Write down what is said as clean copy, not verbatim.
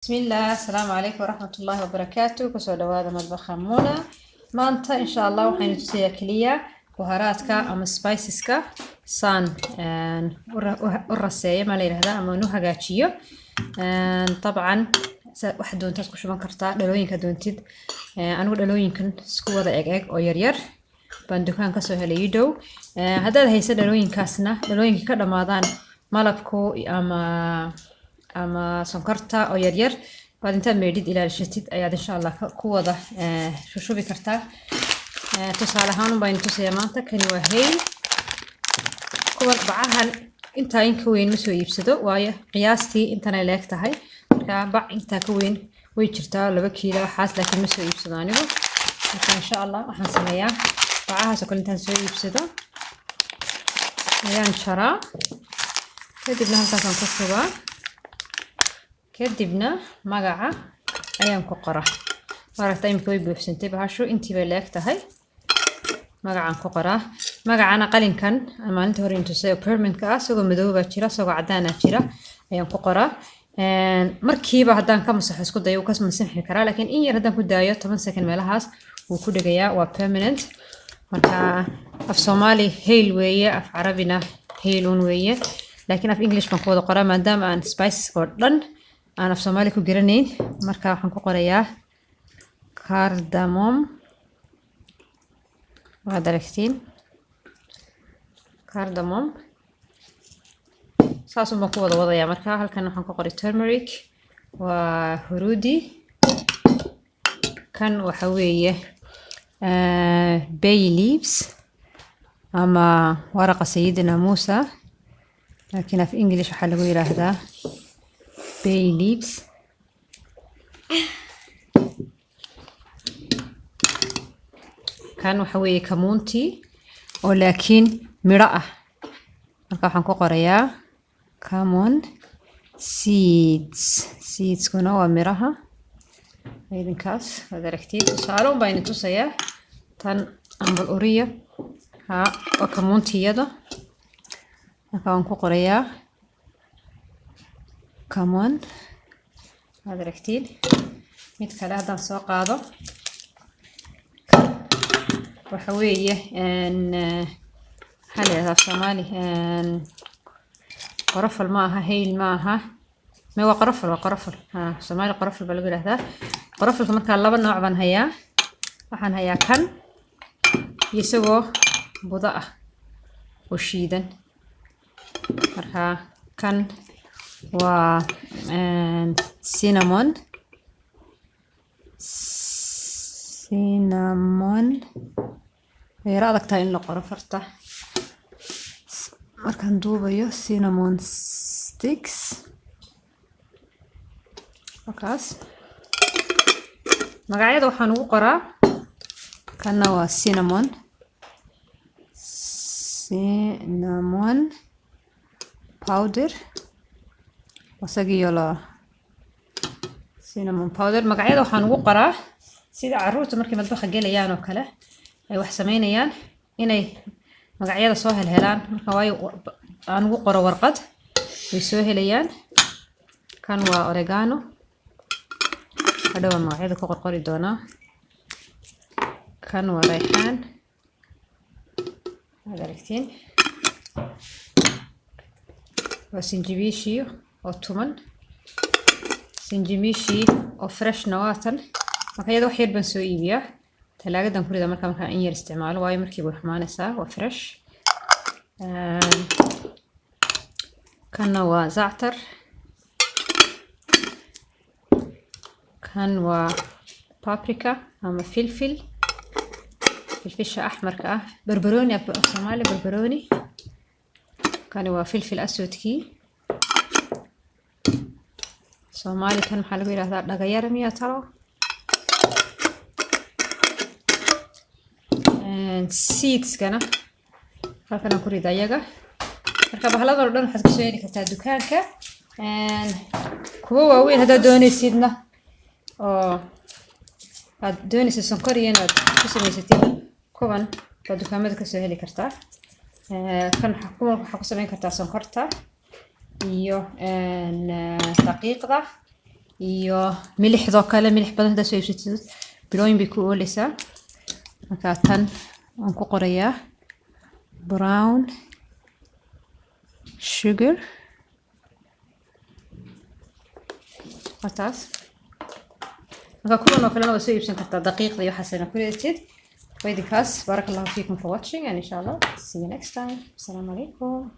بسم الله السلام عليكم ورحمة الله وبركاته كسو دوادا مطبخ منى maanta insha Allah waxaan tusayaa kaliya buharaadka ama spiceska san u raseeyo ma leeyahay ama uu hagaajiyo طبعا waxa doontaad ku shuban kartaa dhalooyinka doontid anigu dhalooyinkan isku wada eeg oo yar yar baan dukaan ka soo helay dhow hadaad hayso dhalooyinkaasna dhalooyinka ka dhamaadaan malabku ama sonkorta oo yar yar baad inta meedid ilaalishatid ayaad insha Allah ku wada shubi kartaa tusaale ahaan baan tusayaa maanta kani waa hayl kuwa bacahan inta in ka weyn ma soo iibsado waayo qiyaastii intan ay leeg tahay marka bac inta ka weyn way jirtaa 2 kiilo waxaas laakiin ma soo iibsado anigu marka insha Allah waxaan sameeyaa bacahaas oo intaan soo iibsado ayaan jaraa kadibna halkaas ku shubaa kadibna magaca ayaan ku qoraa marka imika way buuxsantay bahasho intii bay leeg tahay magacaan ku qoraa magacana qalinkan maalinta hore intuu soo permanent ah soo madooba jira soo cadaan ah jira ayaan ku qoraa markiiba hadaan ka masaxo isku dayo ka masaxin karaa laakiin in yar hadaan ku daayo 10 second meelahaas uu ku dhigayaa waa permanent marka af Soomaali hayl weeye af Carabina haylun weeye laakiin af English baan ku wada qoraa maadaama aan spices oo dhan aan af Soomaali ku garanayn marka waxaan ku qorayaa cardamom waa daragtiin cardamom saas uma ku wada wadaya marka halkan waxaan ku qoray turmeric waa hurudi kan waxa weeye bay leaves ama waraqa sayidina Musa laakiin af English waxa lagu yiraahdaa bay leaves kan waxa weeye kamunti oo laakiin miro ah marka waxaan ku qorayaa camon seeds kuna waa miraha idinkaas wada aragtid saaro baan tusayaa tan ambal uriya oo kamuntiyada marka aan ku qorayaa camon wada aragtid mid kale hadaan soo qaado waxa weeye xalada Soomaali qorofal ma aha hayl ma aha ma waa qorofal Soomaali qorofal baa lagu yiraahdaa qorofalka marka laba nooc baan hayaa waxaan hayaa kan isagoo buda ah oo shiidan marka kan waa cinnamon way adag tahay in la qoro farta markaan duubayo cinnamon sticks wakaas magacyada waxaan ugu qoraa kana waa cinnamon powder wasagiyo la cinnamon powder magacyada waxaan ugu qoraa sida caruurta markay madbaxa galayaan oo kale ay wax sameynayaan inay magacyada soo helaan marka way aan ugu qoro warqad way soo helayaan kan waa oregano hadhow magacyada ku qorqori doona kan waa rayxaan adaragtiin waa sinjibiishi oo tuman sinjibiishi oo fresh nawatan marka wax yar baan soo iibiyaa talaagadan ku rida marka in yar isticmaalo waayo markii uu xumaanaysaa waa fresh kana waa za'tar kan waa paprika ama filfisha ahmarka ah barbarooni af Soomaali barbarooni kan waa filfil aswadki Soomaali kan waxa lagu yiraahdaa dhagayar miya talo seeds kana halkan ku rida iyaga marka bahalada oo dhan waxaad ku soo heli kartaa dukaanka kuwa waaweyn hada doonaysidna oo aad doonaysid sonkor iyo inaad ku samaysatid kuwan waa dukaamada ka soo heli kartaa kan waxa ku samayn kartaa sonkorta iyo daqiiqda iyo milixdoo kale milix badan haddaad soo iibsatid bilooyin bay ku ooleysaa markaa tan waan ku qorayaa brown sugar wataas marka kuwan oo kalena waa soo iibsan kartaa daqiiqda iyo waxaasina ku leedid ويدي كاس بارك الله فيكم for watching and inshallah see you next time السلام عليكم